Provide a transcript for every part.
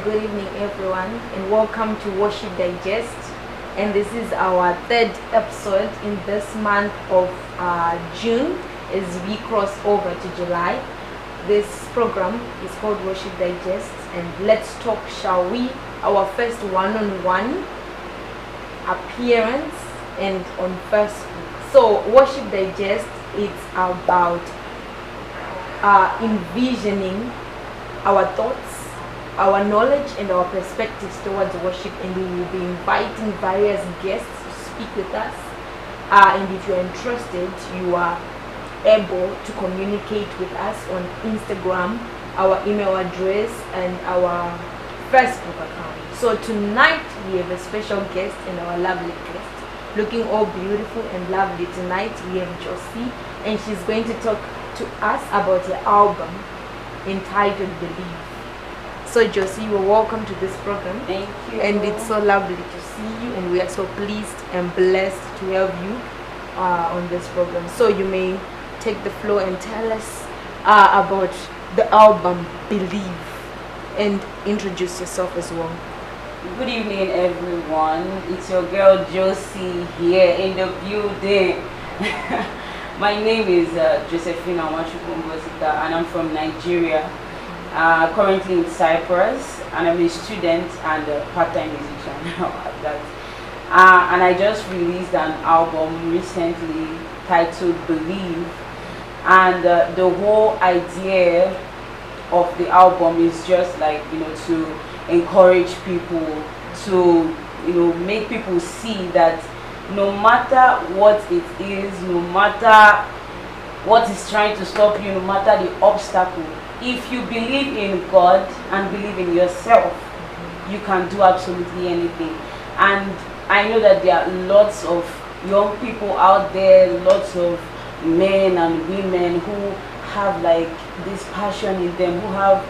good evening everyone, and welcome to Worship Digest. And this is our third episode in this month of June as we cross over to July. This program is called Worship Digest, and Let's Talk, Shall We? Our first one-on-one appearance and on Facebook. So Worship Digest, it's about envisioning our thoughts, our knowledge, and our perspectives towards worship, and we will be inviting various guests to speak with us. And if you're interested, you are able to communicate with us on Instagram, our email address, and our Facebook account. So tonight we have a special guest, and our lovely guest, looking all beautiful and lovely tonight. We have Jhosiee, and she's going to talk to us about her album entitled Believe. So Jhosiee, you're welcome to this program. Thank you. And it's so lovely to see you, and we are so pleased and blessed to have you on this program. So you may take the floor and tell us about the album Believe, and introduce yourself as well. Good evening, everyone. It's your girl Jhosiee here in the building. My name is Jhosiee, and I'm from Nigeria. Currently in Cyprus, and I'm a student and a part-time musician at that. And I just released an album recently titled Believe, and the whole idea of the album is just like, to encourage people, to make people see that no matter what it is, no matter what is trying to stop you, no matter the obstacle, if you believe in God and believe in yourself, you can do absolutely anything. And I know that there are lots of young people out there, lots of men and women who have like this passion in them, who have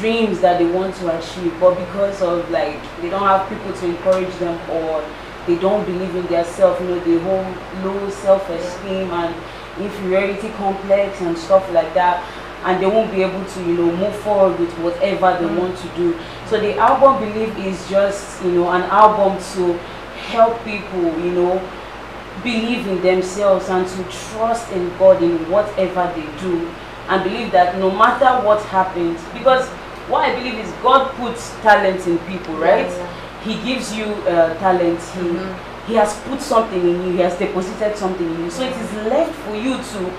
dreams that they want to achieve, but because of like they don't have people to encourage them, or they don't believe in themselves, they hold low self-esteem and inferiority complex and stuff like that, and they won't be able to move forward with whatever they want to do. So the album Believe is just an album to help people believe in themselves and to trust in God in whatever they do, and believe that no matter what happens, because what I believe is God puts talent in people, right? He gives you talent. He has put something in you. He has deposited something in you. So it is left for you to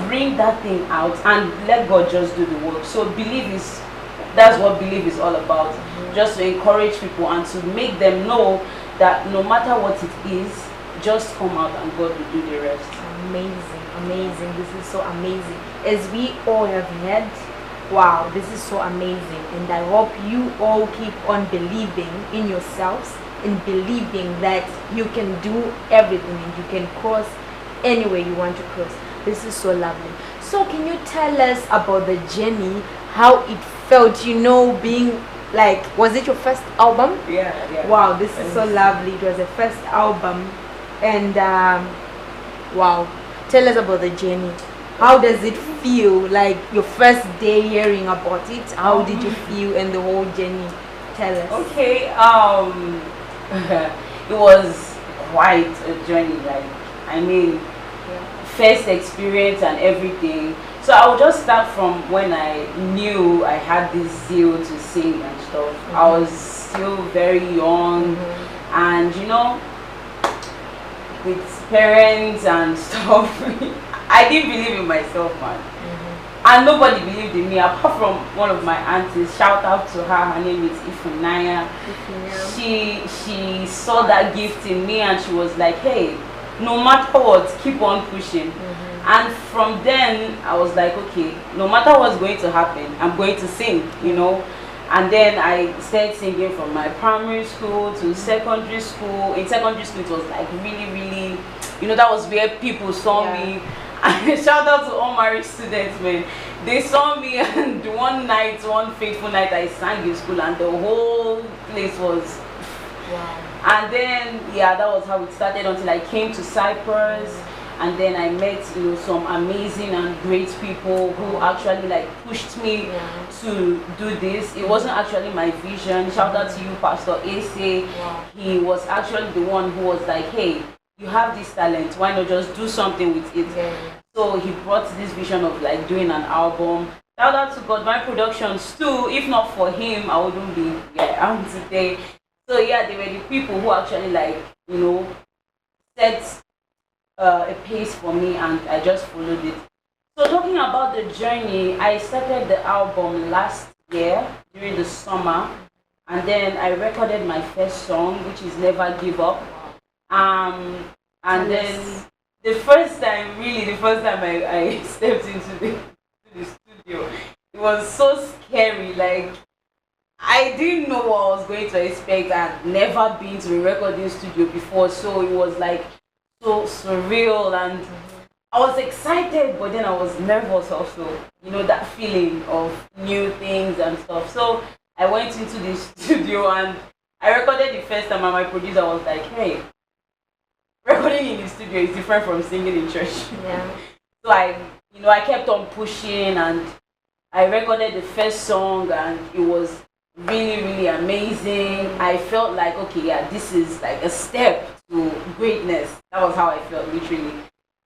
bring that thing out and let God just do the work. So that's what Believe is all about. Just to encourage people and to make them know that no matter what it is, just come out and God will do the rest. Amazing. This is so amazing. As we all have heard, wow, this is so amazing, and I hope you all keep on believing in yourselves and believing that you can do everything and you can cross anywhere you want to cross. This is so lovely. So can you tell us about the journey, how it felt, being like, was it your first album? Yeah. Wow, this is so lovely. It was the first album, and wow, tell us about the journey. How does it feel, like your first day hearing about it? How did you feel and the whole journey? Tell us. Okay, it was quite a journey, first experience and everything. So I'll just start from when I knew I had this zeal to sing and stuff. I was still very young, and with parents and stuff, I didn't believe in myself, man. And nobody believed in me apart from one of my aunties. Shout out to her name is Ifunaya. She saw that gift in me, and she was like, hey, no matter what, keep on pushing. And from then I was like, okay, no matter what's going to happen, I'm going to sing, And then I started singing from my primary school to secondary school. In secondary school it was like really, that was where people saw me. And shout out to all married students, man. They saw me, and one fateful night I sang in school, and the whole place was wow. And then that was how it started until I came to Cyprus. and then I met, you know, some amazing and great people who actually like pushed me to do this. It wasn't actually my vision. Shout out to you, Pastor Ase. He was actually the one who was like, hey, you have this talent, why not just do something with it? So he brought this vision of like doing an album. Shout out to God, my productions too. If not for him, I wouldn't be where I am today. So yeah, they were the people who actually like, you know, set a pace for me, and I just followed it. So talking about the journey, I started the album last year during the summer, and then I recorded my first song, which is Never Give Up. And then the first time, really the first time I stepped into the studio, it was so scary. Like, I didn't know what I was going to expect. I'd never been to a recording studio before, so it was like so surreal, and I was excited, but then I was nervous also. You know, that feeling of new things and stuff. So I went into the studio and I recorded the first time, and my producer was like, hey, recording in the studio is different from singing in church. So I kept on pushing, and I recorded the first song, and it was really, really amazing. I felt like, okay, yeah, this is like a step to greatness. That was how I felt, literally.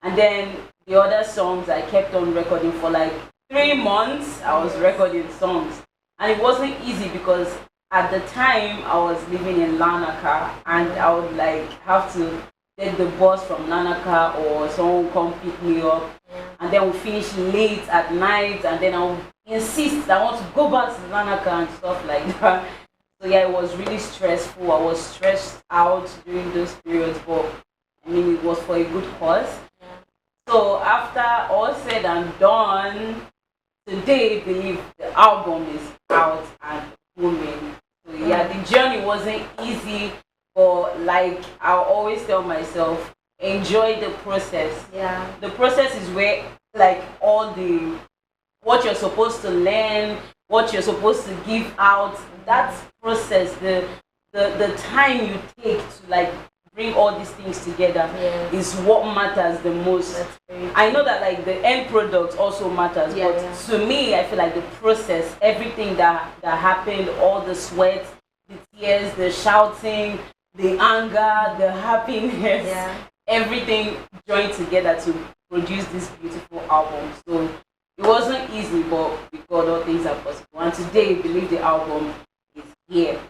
And then the other songs I kept on recording for like 3 months. I was recording songs, and it wasn't easy because at the time I was living in Lanaka, and I would like have to get the bus from Lanaka, or someone would come pick me up, and then we finish late at night, and then I would insist I want to go back to Lanaka and stuff like that. So yeah, it was really stressful. I was stressed out during those periods, but I mean, it was for a good cause. So after all said and done, today I believe the album is out and booming. So yeah, the journey wasn't easy, but like I always tell myself, enjoy the process. The process is where like all the what you're supposed to learn, what you're supposed to give out, that process, the time you take to like bring all these things together is what matters the most. I know that like the end product also matters, but to me, I feel like the process, everything that happened, all the sweat, the tears, the shouting, the anger, the happiness, everything joined together to produce this beautiful album. So it wasn't easy, but with God all things are possible. And today, I believe the album is here.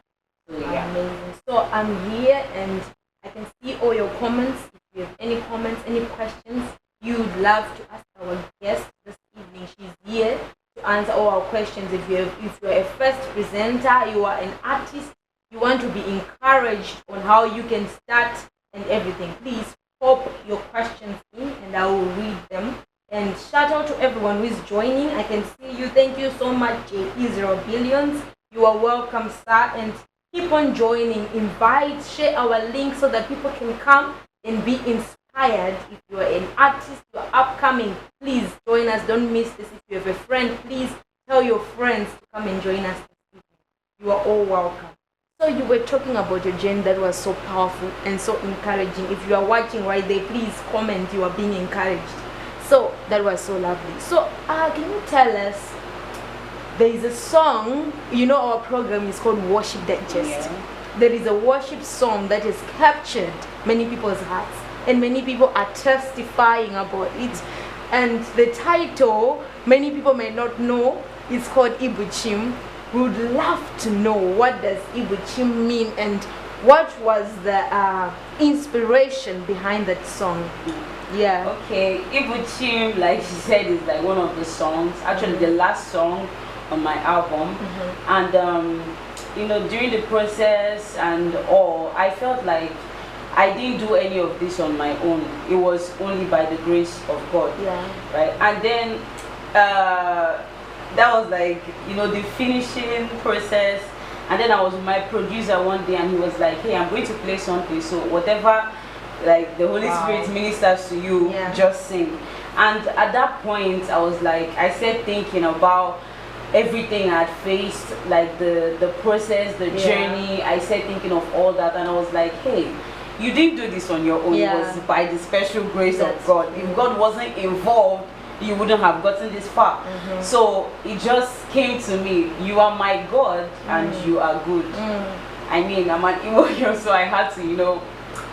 So yeah. Amazing. So I'm here, and I can see all your comments. If you have any comments, any questions you would love to ask our guest this evening, she's here to answer all our questions. If you're a first presenter, you are an artist, you want to be encouraged on how you can start and everything, please pop your questions in and I will read them. And shout out to everyone who is joining. I can see you. Thank you so much, JP0 Billions. You are welcome, sir. And keep on joining. Invite, share our link so that people can come and be inspired. If you are an artist, you are upcoming, please join us. Don't miss this. If you have a friend, please tell your friends to come and join us this evening. You are all welcome. So you were talking about your journey that was so powerful and so encouraging. If you are watching right there, please comment. You are being encouraged. So that was so lovely. So can you tell us, there is a song, you know our program is called Worship Digest. There is a worship song that has captured many people's hearts, and many people are testifying about it. And the title, many people may not know, is called Ibuchim. We would love to know, what does Ibuchim mean, and what was the inspiration behind that song? Okay, Ibuchim, like she said, is like one of the songs, actually the last song on my album. And you know, during the process and all, I felt like I didn't do any of this on my own. It was only by the grace of God. Right? And then that was like, you know, the finishing process. And then I was with my producer one day, and he was like, hey, I'm going to play something, so whatever like the Holy Spirit ministers to you, just sing. And at that point, I was like, I started thinking about everything I had faced, like the process, the journey. I started thinking of all that, and I was like, hey, you didn't do this on your own. It was by the special grace of God. If God wasn't involved, you wouldn't have gotten this far. So it just came to me, you are my God and you are good. I mean, I'm an Igbo, so I had to, you know,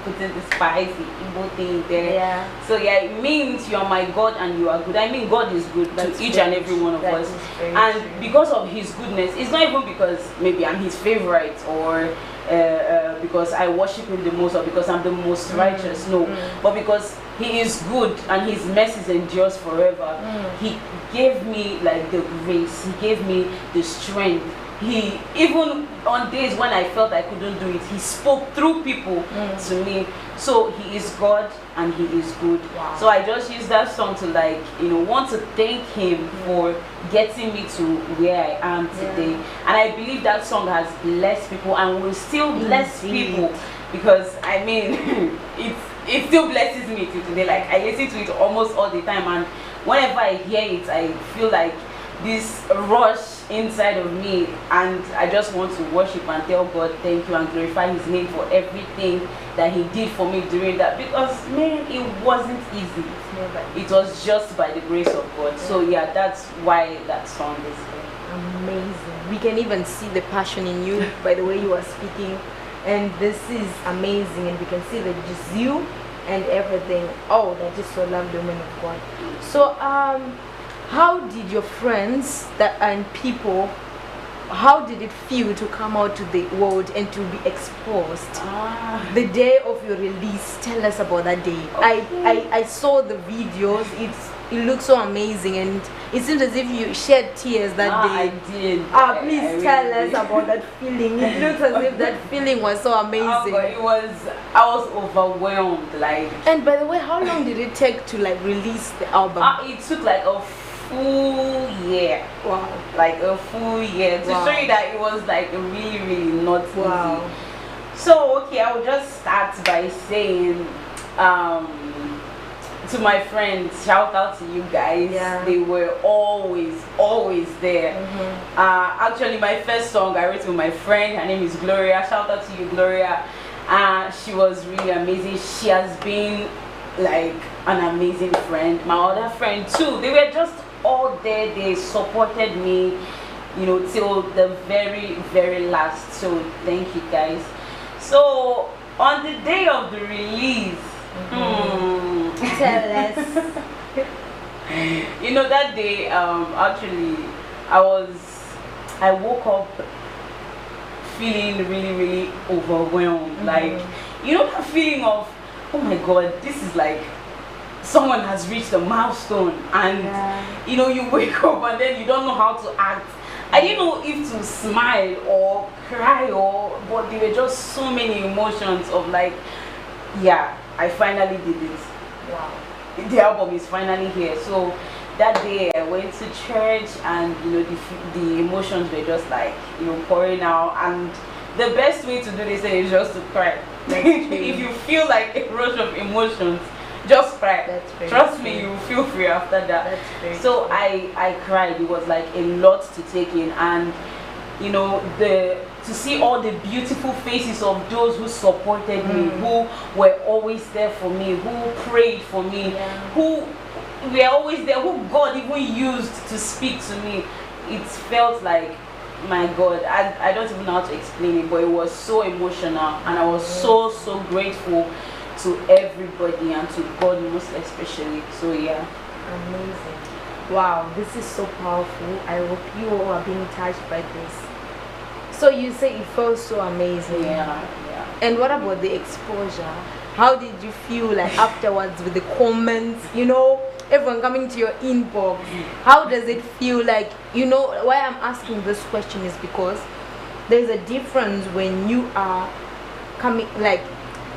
put in the spicy Igbo thing there. So yeah, it means you are my God and you are good. I mean, God is good to each and every one of us. And because of his goodness, it's not even because maybe I'm his favorite or because I worship him the most or because I'm the most righteous. No, but because he is good and his mercy endures forever. He gave me like the grace, he gave me the strength. He, even on days when I felt I couldn't do it, he spoke through people to me. So he is God and he is good. So I just use that song to, like, you know, want to thank him for getting me to where I am today. And I believe that song has blessed people and will still bless people, because I mean it still blesses me till today. Like, I listen to it almost all the time, and whenever I hear it, I feel like this rush inside of me, and I just want to worship and tell God thank you and glorify his name for everything that he did for me during that, because man, it wasn't easy. It was just by the grace of God. So yeah, that's why that song is amazing. We can even see the passion in you by the way you are speaking, and this is amazing, and we can see the Jhosiee and everything. Oh, that is so lovely, woman of God. So how did your friends and people, how did it feel to come out to the world and to be exposed? The day of your release, tell us about that day. I saw the videos. It looks so amazing, and it seems as if you shed tears that day. I did. Please tell us about that feeling. It looks as if that feeling was so amazing. I was overwhelmed, like. And by the way, how long did it take to like release the album? It took like a full year. Wow. Like a full year to show you that it was like really, really not easy. So okay, I will just start by saying to my friends, shout out to you guys. They were always there. Actually, my first song I wrote with my friend, her name is Gloria. Shout out to you, Gloria. She was really amazing. She has been like an amazing friend. My other friend too, they were just all there. They supported me, you know, till the very, very last. So thank you guys. So on the day of the release, tell us. You know, that day actually I woke up feeling really, really overwhelmed. Like, you know, that feeling of, oh my God, this is like someone has reached a milestone, and you know, you wake up and then you don't know how to act. I didn't know if to smile or cry, but there were just so many emotions of like, yeah, I finally did it. Wow. The album is finally here. So that day I went to church, and you know, the emotions were just like, you know, pouring out. And the best way to do this is just to cry. Like, if you feel like a rush of emotions, just cry. Trust me, you will feel free after that. So I cried. It was like a lot to take in, and you know, to see all the beautiful faces of those who supported me, who were always there for me, who prayed for me, who were always there, who God even used to speak to me. It felt like, my God, I don't even know how to explain it, but it was so emotional, and I was so grateful to everybody and to God most especially. So yeah. Amazing. Wow, this is so powerful. I hope you all are being touched by this. So you say it felt so amazing. Yeah. And what about the exposure? How did you feel like afterwards with the comments, you know, everyone coming to your inbox? How does it feel like, you know, why I'm asking this question is because there's a difference when you are coming, like,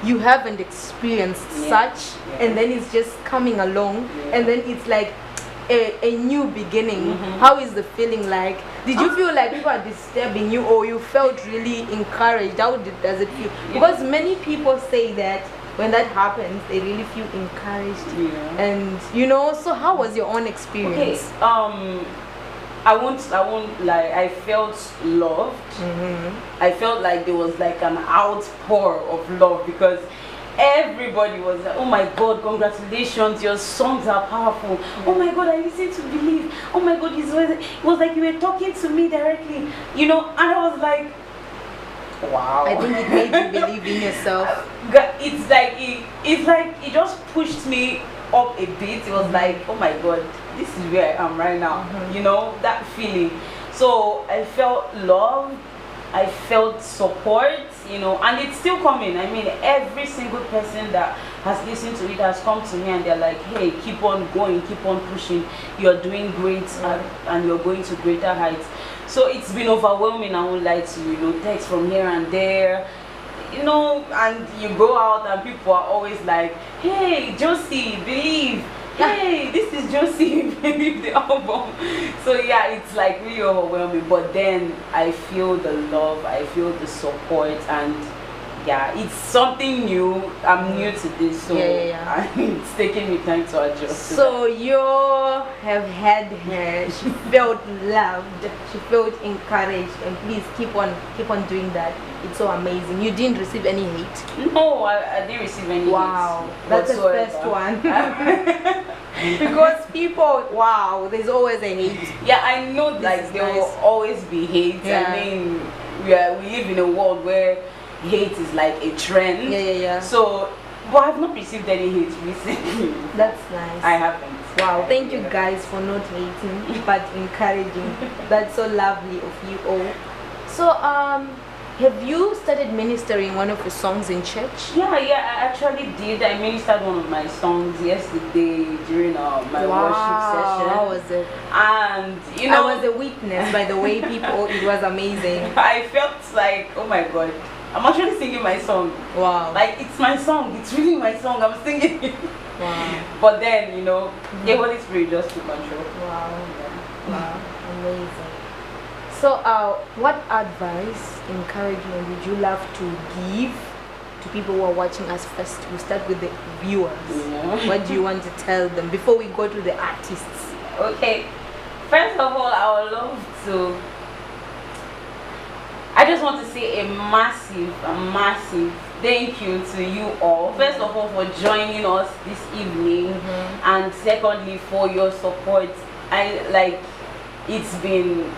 you haven't experienced such, and then it's just coming along, and then it's like a new beginning. How is the feeling like? Did you feel like people are disturbing you, or you felt really encouraged? How does it feel? Because many people say that when that happens, they really feel encouraged. And you know, so how was your own experience? Okay, I won't lie, I felt loved. I felt like there was like an outpour of love, because everybody was like, oh my god, congratulations, your songs are powerful. Oh my god, I listened to Believe. Oh my god, it was like you were talking to me directly, you know. And I was like, wow. I think it made you believe in yourself. It's like it just pushed me up a bit. It was like, oh my god, this is where I am right now. You know, that feeling. So I felt love, I felt support, you know, and it's still coming. I mean, every single person that has listened to it has come to me and they're like, hey, keep on going, keep on pushing, you're doing great, and you're going to greater heights. So it's been overwhelming, I won't lie to you, you know, texts from here and there, you know, and you go out and people are always like, hey, Jhosiee, Believe. Hey, this is Jhosiee, Believe the album. So yeah, it's like really overwhelming, but then I feel the love, I feel the support, and yeah, it's something new. I'm new to this, so it's taking me time to adjust. So you have had her, she felt loved, she felt encouraged, and please keep on doing that. It's so amazing. You didn't receive any hate? No, I didn't receive any hate. Wow, that's the first one. Because people, wow, there's always a hate. Yeah, I know, like there will always be hate. I mean, we live in a world where hate is like a trend. So, but I've not received any hate recently. That's nice. I haven't. Wow, thank you guys for not hating but encouraging. That's so lovely of you all. So have you started ministering one of your songs in church? Yeah, I actually did. I ministered one of my songs yesterday during my worship session. How was it? And you know, I was a witness, by the way, people. It was amazing. I felt like, oh my god, I'm actually singing my song. Wow. Like, it's my song. It's really my song. I'm singing it. Wow. But then, you know, the Holy Spirit just took control. Wow. Wow. Amazing. So, what advice, encouragement would you love to give to people who are watching us first? We'll start with the viewers. What do you want to tell them before we go to the artists? Okay. First of all, I would love to... I just want to say a massive thank you to you all. First of all, for joining us this evening, and secondly, for your support. It's been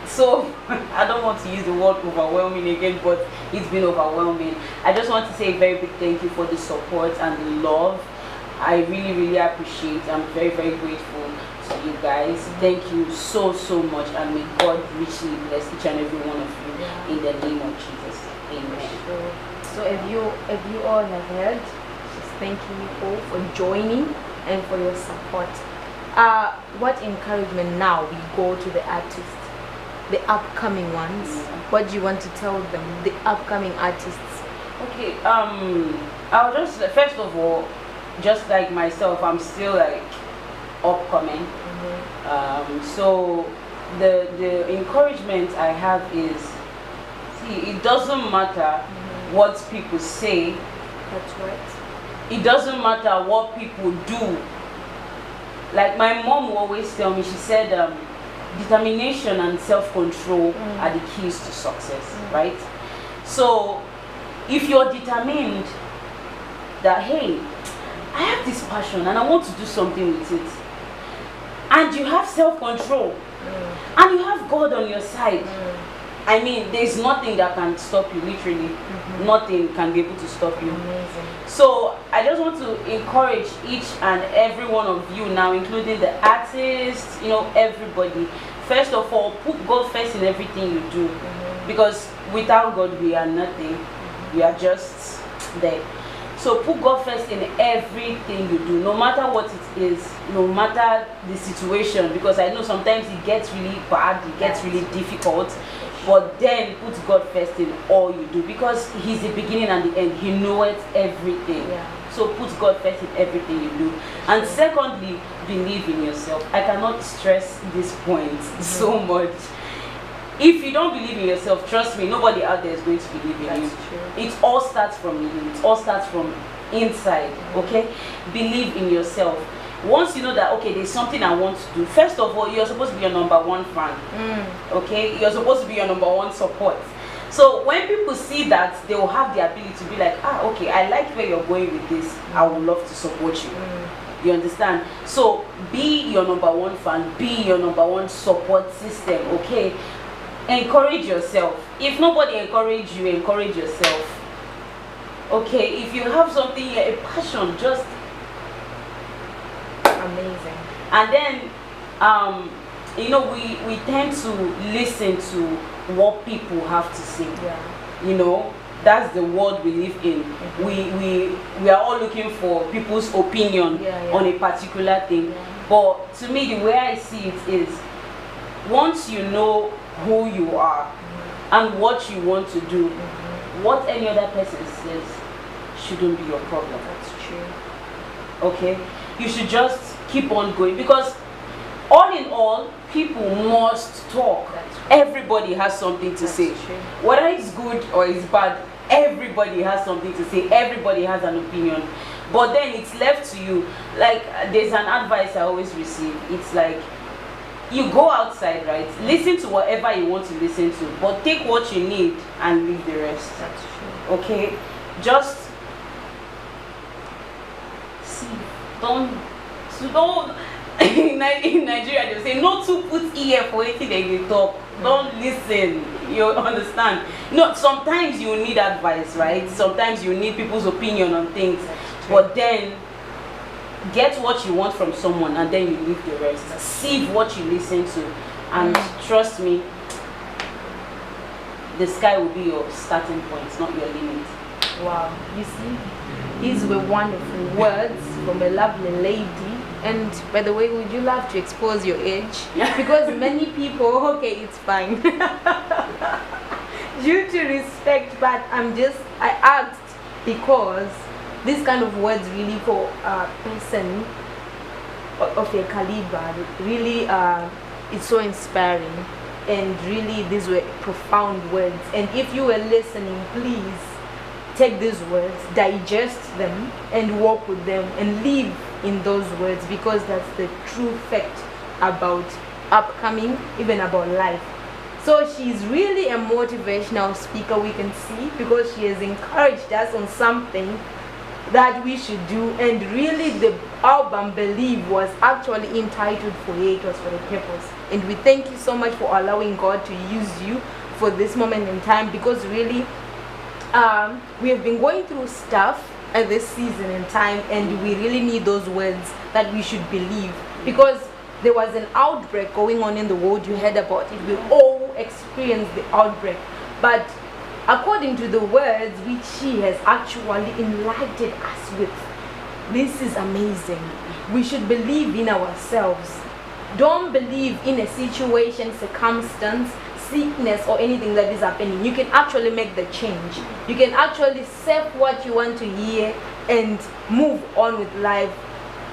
so I don't want to use the word overwhelming again, but it's been overwhelming. I just want to say a very big thank you for the support and the love. I really appreciate. I'm very grateful to you guys. Thank you so much, and may God richly bless each and every one of you in the name of Jesus. Amen. So if you all have heard, just thanking you all for joining and for your support. What encouragement now we go to the artists, the upcoming ones? What do you want to tell them, the upcoming artists? Okay, I'll just, first of all, just like myself, I'm still like upcoming. So the encouragement I have is, see, it doesn't matter what people say. That's right. It doesn't matter what people do. Like my mom will always tell me, she said, determination and self-control are the keys to success, right? So if you're determined that, hey, I have this passion and I want to do something with it, and you have self-control, and you have God on your side, I mean, there's nothing that can stop you, literally. Nothing can be able to stop you. Amazing. So I just want to encourage each and every one of you now, including the artists, you know, everybody. First of all, put God first in everything you do, because without God we are nothing. We are just there. So put God first in everything you do, no matter what it is, no matter the situation, because I know sometimes it gets really bad, it gets really difficult. But then put God first in all you do, because He's the beginning and the end. He knows everything. So put God first in everything you do. And secondly, believe in yourself. I cannot stress this point so much. If you don't believe in yourself, trust me, nobody out there is going to believe in you. True. It all starts from you. It all starts from inside. Okay? Believe in yourself. Once you know that, okay, there's something I want to do, first of all, you're supposed to be your #1 fan. Okay? You're supposed to be your #1 support. So when people see that, they will have the ability to be like, ah, okay, I like where you're going with this. I would love to support you. You understand? So be your number one fan, be your number one support system, okay? Encourage yourself. If nobody encourage you, encourage yourself. Okay, if you have something, a passion, just Amazing. and then you know, we tend to listen to what people have to say. Yeah. You know, that's the world we live in. We are all looking for people's opinion on a particular thing. But to me, the way I see it is, once you know who you are and what you want to do, what any other person says shouldn't be your problem. That's true. Okay, you should just keep on going, because all in all, people must talk. Everybody has something to say. True. Whether it's good or it's bad, everybody has something to say. Everybody has an opinion. But then it's left to you. Like, there's an advice I always receive. It's like, you go outside, right? Listen to whatever you want to listen to, but take what you need and leave the rest. That's true. Okay? Just see. Don't in Nigeria they say no to put ear for anything they talk. Don't listen. You understand? No, sometimes you need advice, right? Sometimes you need people's opinion on things. But then get what you want from someone and then you leave the rest. See what you listen to, and trust me, the sky will be your starting point, not your limit. Wow, you see, these were wonderful words from a lovely lady. And by the way, would you love to expose your age? Because many people, okay, it's fine. Due to respect, but I asked because this kind of words really for a person of your caliber, really it's so inspiring. And really these were profound words. And if you were listening, please take these words, digest them and walk with them and live in those words, because that's the true fact about upcoming, even about life. So she's really a motivational speaker, we can see, because she has encouraged us on something that we should do. And really the album Believe was actually entitled For It Was For a Purpose. And we thank you so much for allowing God to use you for this moment in time, because really we have been going through stuff at this season in time, and we really need those words that we should believe, because there was an outbreak going on in the world. You heard about it. We all experienced the outbreak, but according to the words which she has actually enlightened us with, this is amazing. We should believe in ourselves. Don't believe in a situation, circumstance, sickness or anything that is happening. You can actually make the change. You can actually say what you want to hear and move on with life.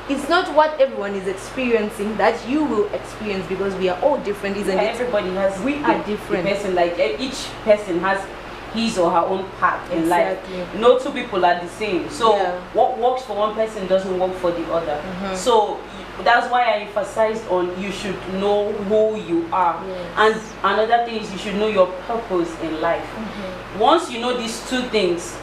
It's not what everyone is experiencing that you will experience, because we are all different, isn't it? Everybody has. We are different. The person, like each person has his or her own path in life. No two people are the same. So what works for one person doesn't work for the other. So that's why I emphasized on you should know who you are. And another thing is you should know your purpose in life. Once you know these two things,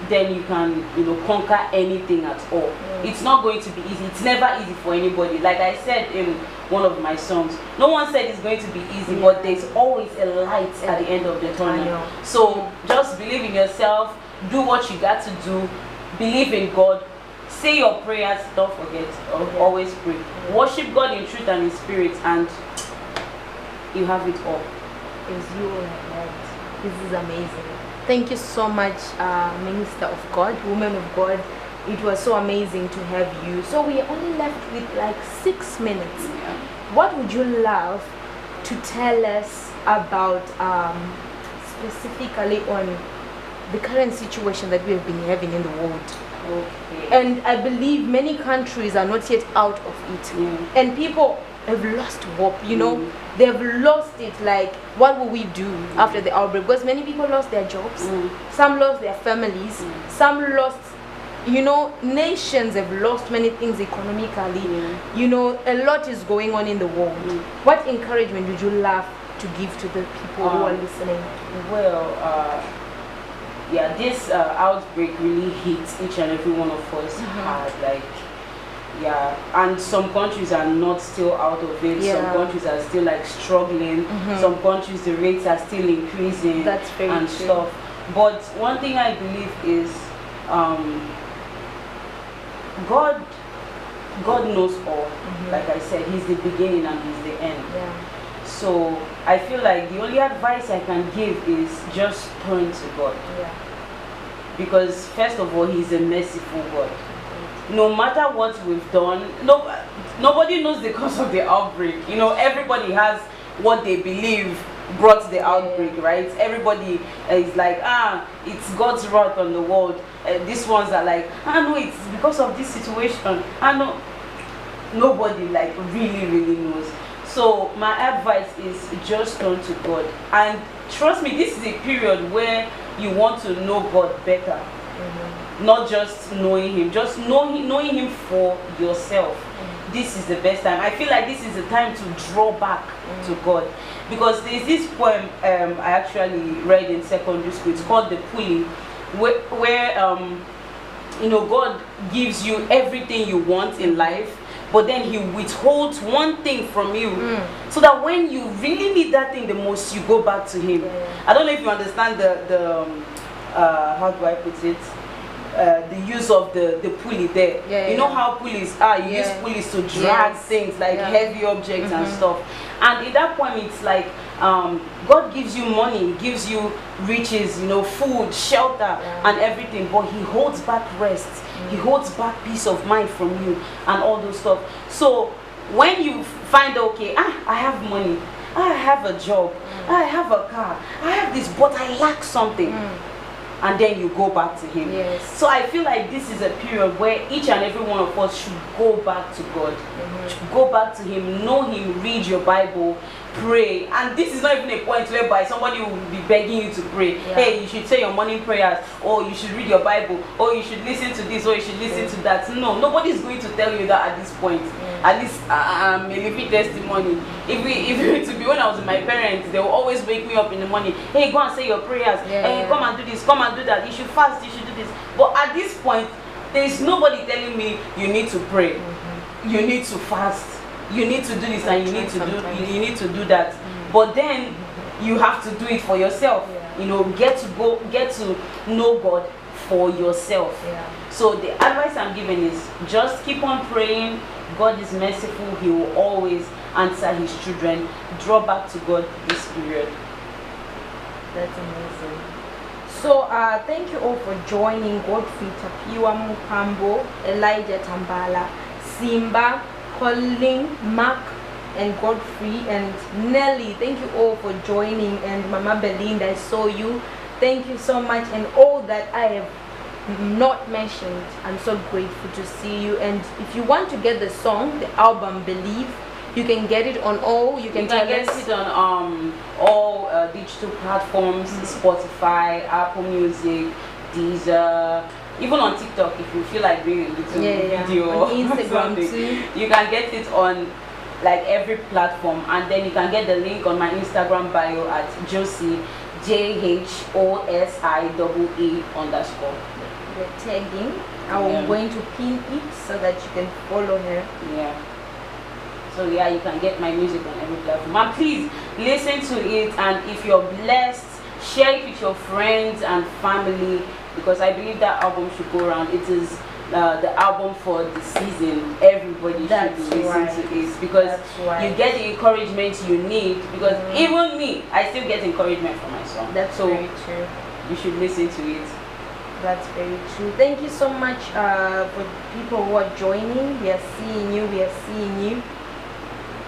then you can, conquer anything at all. It's not going to be easy. It's never easy for anybody. Like I said in one of my songs, no one said it's going to be easy, but there's always a light at the end of the tunnel. So just believe in yourself, do what you got to do, believe in God, say your prayers, don't forget, always pray. Worship God in truth and in spirit, and you have it all. It's you ahead. This is amazing. Thank you so much, Minister of God, Woman of God. It was so amazing to have you. So we are only left with like 6 minutes. What would you love to tell us about specifically on the current situation that we have been having in the world? And I believe many countries are not yet out of it. And people have lost hope, they have lost it. Like, what will we do after the outbreak? Because many people lost their jobs, some lost their families, some lost, nations have lost many things economically. A lot is going on in the world. What encouragement would you love to to give to the people who are listening? Well, yeah, this outbreak really hit each and every one of us hard. Like, yeah, and some countries are not still out of it. Yeah. Some countries are still like struggling. Some countries the rates are still increasing. That's very and true. stuff. But one thing I believe is God knows all. Like I said, He's the beginning and He's the end. Yeah. So I feel like the only advice I can give is just turn to God. Yeah. Because first of all, He's a merciful God. No matter what we've done, nobody knows the cause of the outbreak. You know, everybody has what they believe brought the outbreak, right? Everybody is like, it's God's wrath on the world. These ones are like, no, it's because of this situation. No, nobody like really knows. So my advice is just turn to God, and trust me, this is a period where you want to know God better. Not just knowing Him, just knowing Him for yourself. This is the best time. I feel like this is the time to draw back to God, because there's this poem I actually read in secondary school. It's called The Pulley, where you know, God gives you everything you want in life, but then He withholds one thing from you, so that when you really need that thing the most, you go back to Him. I don't know if you understand the how do I put it? The use of the pulley there. You know how pulleys are, you use pulleys to drag things like heavy objects and stuff. And in that point, it's like God gives you money, gives you riches, you know, food, shelter, and everything, but He holds back rest. He holds back peace of mind from you and all those stuff. So when you find, okay, I have money, I have a job, I have a car, I have this, but I lack something. And then you go back to Him. So I feel like this is a period where each and every one of us should go back to God. Should go back to Him, know Him, read your Bible, pray. And this is not even a point whereby somebody will be begging you to pray. Hey, you should say your morning prayers, or you should read your Bible, or you should listen to this, or you should listen to that. No, nobody is going to tell you that at this point. At least I'm a living testimony. If it to be when I was with my parents, they will always wake me up in the morning. Hey, go and say your prayers. Hey, come and do this, come and do that. You should fast, you should do this. But at this point, there is nobody telling me you need to pray, you need to fast, you need to do this, and you need to do that. But then you have to do it for yourself. You know, get to know God for yourself. So the advice I'm giving is just keep on praying. God is merciful. He will always answer His children. Draw back to God this period. That's amazing. So thank you all for joining. Godfrey Tapiwa Mukambo, Elijah Tambala, Simba, Colin, Mark, and Godfrey, and Nelly. Thank you all for joining. And Mama Belinda, I saw you. Thank you so much. And all that I have not mentioned, I'm so grateful to see you. And if you want to get the song, the album Believe, you can get it on all. You can get it on all digital platforms: Spotify, Apple Music, Deezer, even on TikTok. If you feel like doing a little video, on Instagram too. You can get it on like every platform, and then you can get the link on my Instagram bio at Jhosiee, JHOSIE_. The tagging. I'm going to pin it so that you can follow her. So you can get my music on every platform. And please listen to it, and if you're blessed, share it with your friends and family, because I believe that album should go around. It is the album for the season. Everybody should listen to it, because you get the encouragement you need, because even me, I still get encouragement from my song. That's so very true. You should listen to it. That's very true. Thank you so much for people who are joining. We are seeing you. We are seeing you.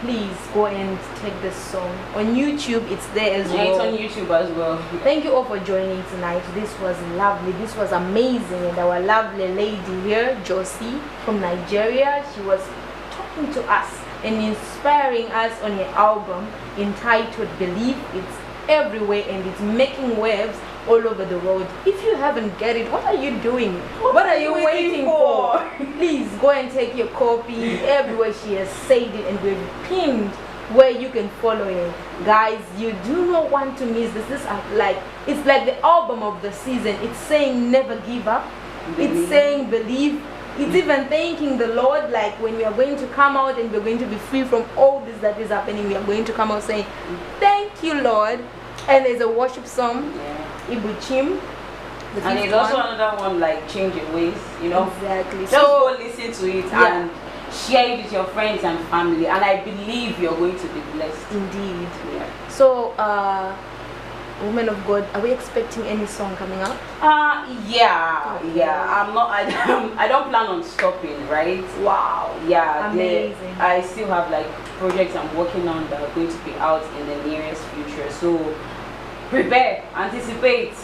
Please go and take this song on YouTube. It's there as well. It's on YouTube as well. Thank you all for joining tonight. This was lovely. This was amazing. And our lovely lady here, Jhosiee from Nigeria, she was talking to us and inspiring us on her album entitled Believe. It's everywhere and it's making waves all over the world. If you haven't get it, what are you doing? What are you waiting for? Please go and take your copy. Everywhere she has said it, and we've pinned where you can follow it. Guys, you do not want to miss this. It's like the album of the season. It's saying never give up. It's saying believe. It's even thanking the Lord, like when we are going to come out and we're going to be free from all this that is happening, we are going to come out saying thank you, Lord. And there's a worship song, Ibuchim. And there's also another one like Change Your Ways, you know. Exactly. Just go listen to it and share it with your friends and family, and I believe you're going to be blessed. Indeed. Yeah. So women of God, are we expecting any song coming up? Yeah. I don't plan on stopping, right? Wow. Yeah. Amazing. I still have like projects I'm working on that are going to be out in the nearest future. So prepare, anticipate,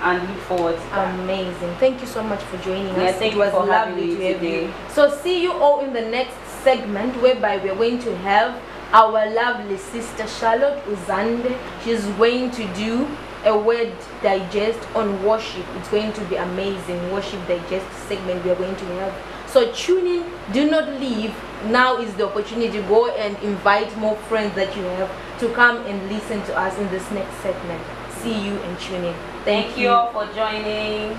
and look forward to that. Amazing. Thank you so much for joining us. Thank it you was for having lovely me to have today. you. So see you all in the next segment, whereby we're going to have our lovely sister Charlotte Uzande. She's going to do a word digest on worship. It's going to be amazing. Worship digest segment we are going to have. So tune in, do not leave. Now is the opportunity to go and invite more friends that you have to come and listen to us in this next segment. See you and tune in. Thank you all for joining.